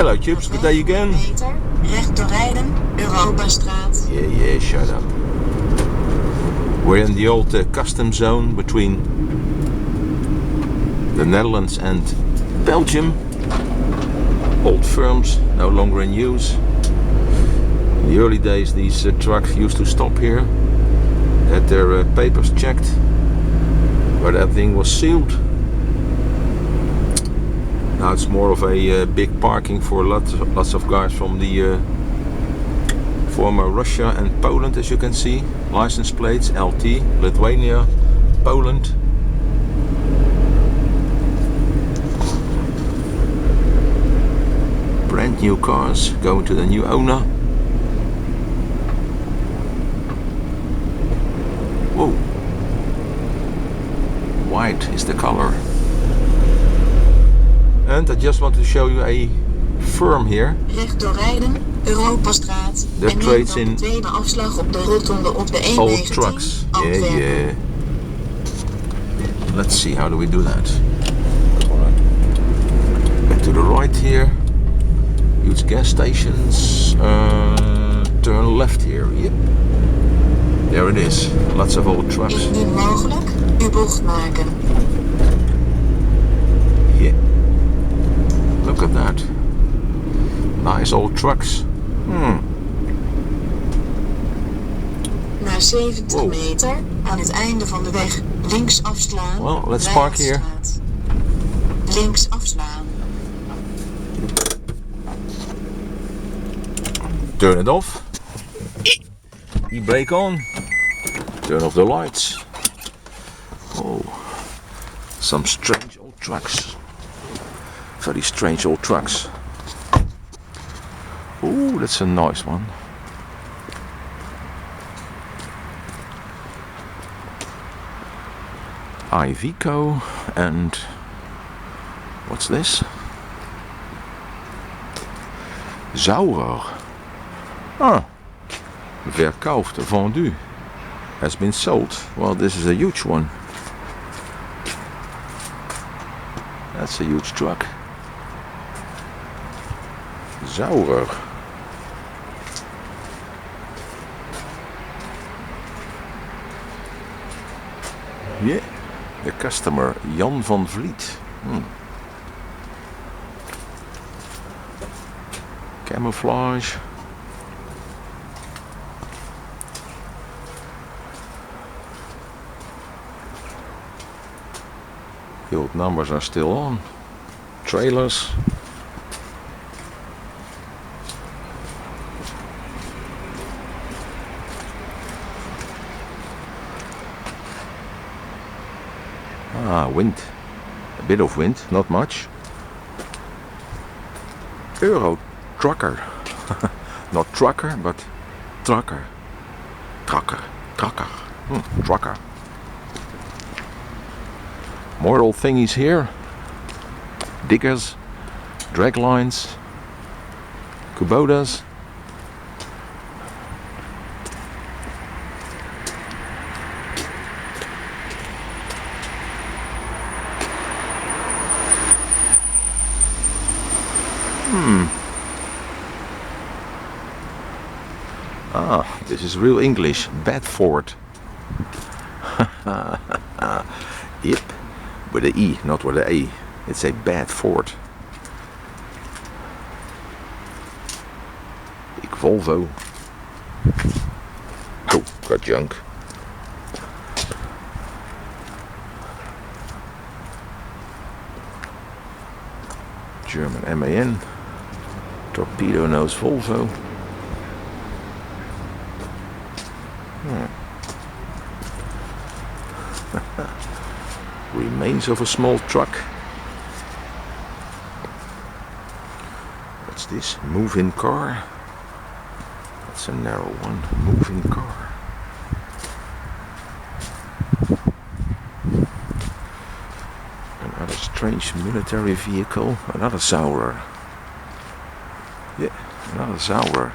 Hello Chips, good day again. Recht doorrijden, Europastraat. Yeah, shut up. We're in the old custom zone between the Netherlands and Belgium. Old firms, no longer in use. In the early days these trucks used to stop here, had their papers checked, but everything was sealed. Now it's more of a big parking for lots of guys from the former Russia and Poland, as you can see. License plates, LT, Lithuania, Poland. Brand new cars going to the new owner. Whoa! White is the color. And I just want to show you a firm here. Recht doorrijden, Europastraat. That trades in de tweede afslag op de rotonde op de old trucks. Yeah. Let's see, how do we do that? Back to the right here. Huge gas stations. Turn left here. Yep. There it is. Lots of old trucks. Indien mogelijk, uw bocht maken. Yeah. Look at that. Nice old trucks. Na 70 meter aan het einde van de weg links afslaan. Well, let's park here. Links afslaan. Turn it off. E-brake on. Turn off the lights. Oh, some strange old trucks. Very strange old trucks. Oh, that's a nice one. Iveco and what's this? Saurer. Ah, verkauft, vendu. Has been sold. Well, this is a huge one. That's a huge truck. Saurer. Yeah, the customer Jan van Vliet. Camouflage. The old numbers are still on. Trailers. Wind. A bit of wind, not much. Euro trucker. Not trucker, but trucker. Trucker. Trucker. More old thingies here. Diggers, drag lines, Kubotas. This is real English. Bedford. Yep. With an E, not with an A. It's a Bedford. Big Volvo. Oh, got junk. German MAN. Torpedo nose Volvo. Remains of a small truck. What's this? Move-in car. That's a narrow one. Move-in car. Another strange military vehicle. Another Saurer. Yeah, another Saurer.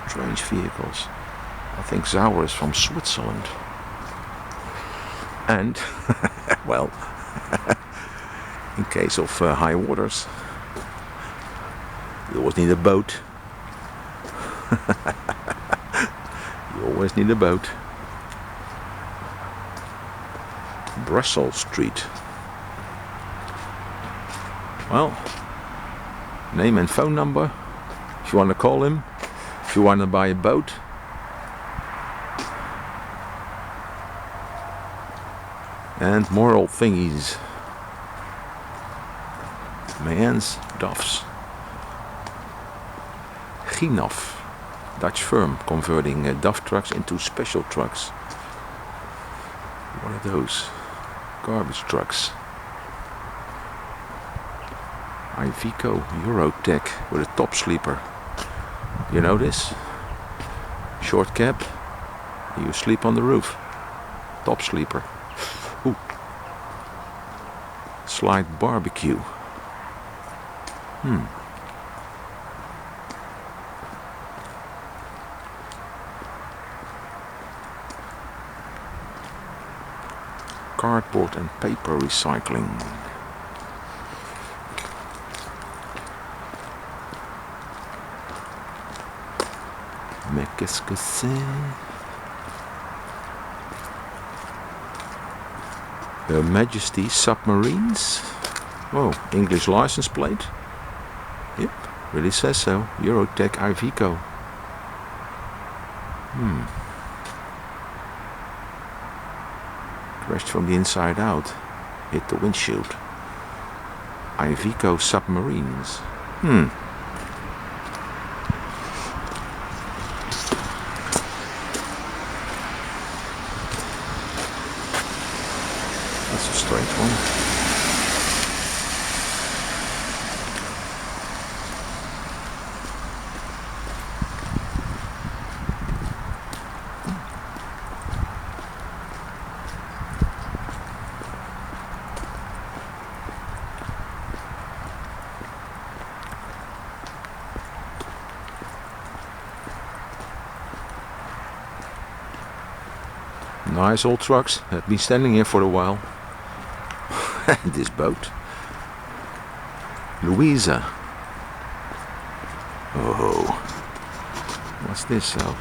Strange vehicles. I think Saurer is from Switzerland. And, well, case of high waters. You always need a boat. You always need a boat. Brussels Street. Well, name and phone number if you want to call him, if you want to buy a boat. And more old thingies. Mayans, DAFs. Ginaf, Dutch firm converting DAF trucks into special trucks. What are those? Garbage trucks. Iveco Eurotech with a top sleeper. You know this? Short cab. You sleep on the roof. Top sleeper. Ooh. Slide barbecue. Cardboard and paper recycling. Mais qu'est-ce que c'est? Her Majesty Submarines. Oh, English license plate. Yep, really says so. Eurotech Iveco. Crashed from the inside out. Hit the windshield. Iveco Submarines. That's a strange one. Nice old trucks. Have been standing here for a while. This boat. Louisa. Oh. What's this? Oh,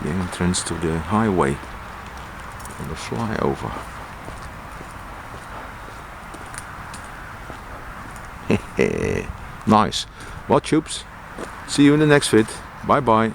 the entrance to the highway. On the flyover. Nice. Well, tubes. See you in the next vid. Bye bye.